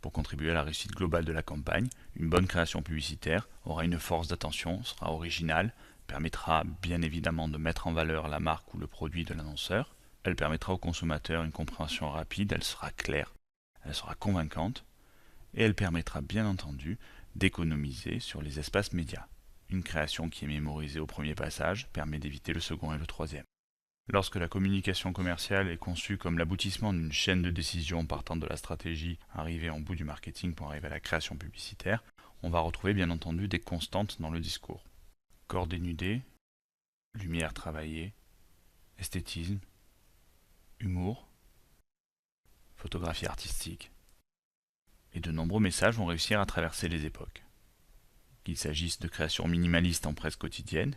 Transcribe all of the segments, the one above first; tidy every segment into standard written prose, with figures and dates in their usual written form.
Pour contribuer à la réussite globale de la campagne, une bonne création publicitaire aura une force d'attention, sera originale, permettra bien évidemment de mettre en valeur la marque ou le produit de l'annonceur. Elle permettra au consommateur une compréhension rapide, elle sera claire, elle sera convaincante, et elle permettra bien entendu d'économiser sur les espaces médias. Une création qui est mémorisée au premier passage permet d'éviter le second et le troisième. Lorsque la communication commerciale est conçue comme l'aboutissement d'une chaîne de décision partant de la stratégie arrivée en bout du marketing pour arriver à la création publicitaire, on va retrouver bien entendu des constantes dans le discours. Corps dénudé, lumière travaillée, esthétisme, humour, photographie artistique. Et de nombreux messages vont réussir à traverser les époques. Qu'il s'agisse de créations minimalistes en presse quotidienne,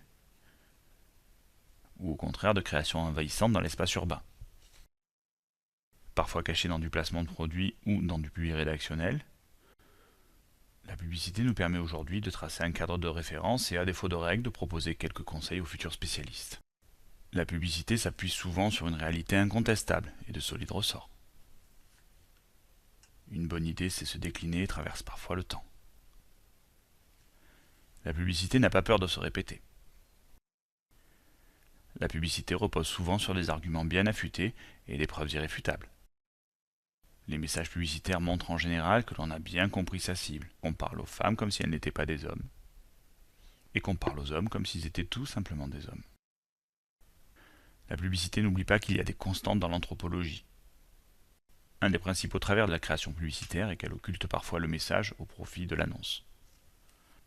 ou au contraire de créations envahissantes dans l'espace urbain. Parfois cachées dans du placement de produits ou dans du public rédactionnel, la publicité nous permet aujourd'hui de tracer un cadre de référence et à défaut de règles de proposer quelques conseils aux futurs spécialistes. La publicité s'appuie souvent sur une réalité incontestable et de solides ressorts. Une bonne idée sait se décliner et traverse parfois le temps. La publicité n'a pas peur de se répéter. La publicité repose souvent sur des arguments bien affûtés et des preuves irréfutables. Les messages publicitaires montrent en général que l'on a bien compris sa cible, qu'on parle aux femmes comme si elles n'étaient pas des hommes, et qu'on parle aux hommes comme s'ils étaient tout simplement des hommes. La publicité n'oublie pas qu'il y a des constantes dans l'anthropologie. Un des principaux travers de la création publicitaire est qu'elle occulte parfois le message au profit de l'annonce.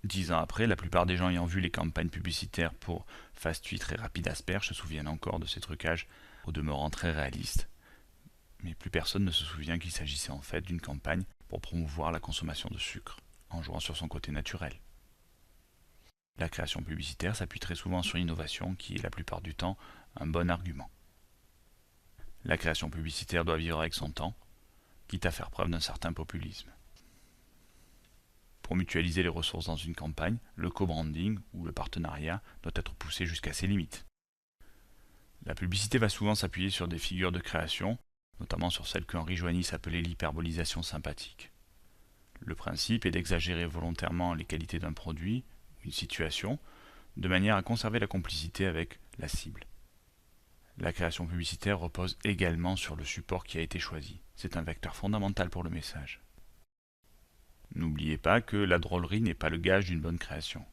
10 ans après, la plupart des gens ayant vu les campagnes publicitaires pour Fast 8 très rapide asperge se souviennent encore de ces trucages au demeurant très réalistes. Mais plus personne ne se souvient qu'il s'agissait en fait d'une campagne pour promouvoir la consommation de sucre, en jouant sur son côté naturel. La création publicitaire s'appuie très souvent sur l'innovation qui est la plupart du temps un bon argument. La création publicitaire doit vivre avec son temps, quitte à faire preuve d'un certain populisme. Pour mutualiser les ressources dans une campagne, le co-branding ou le partenariat doit être poussé jusqu'à ses limites. La publicité va souvent s'appuyer sur des figures de création, notamment sur celle qu'Henri Joigny appelait l'hyperbolisation sympathique. Le principe est d'exagérer volontairement les qualités d'un produit ou une situation, de manière à conserver la complicité avec la cible. La création publicitaire repose également sur le support qui a été choisi. C'est un vecteur fondamental pour le message. N'oubliez pas que la drôlerie n'est pas le gage d'une bonne création.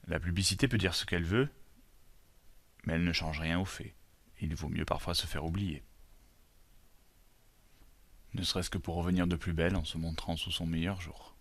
La publicité peut dire ce qu'elle veut, mais elle ne change rien aux faits. Il vaut mieux parfois se faire oublier. Ne serait-ce que pour revenir de plus belle en se montrant sous son meilleur jour.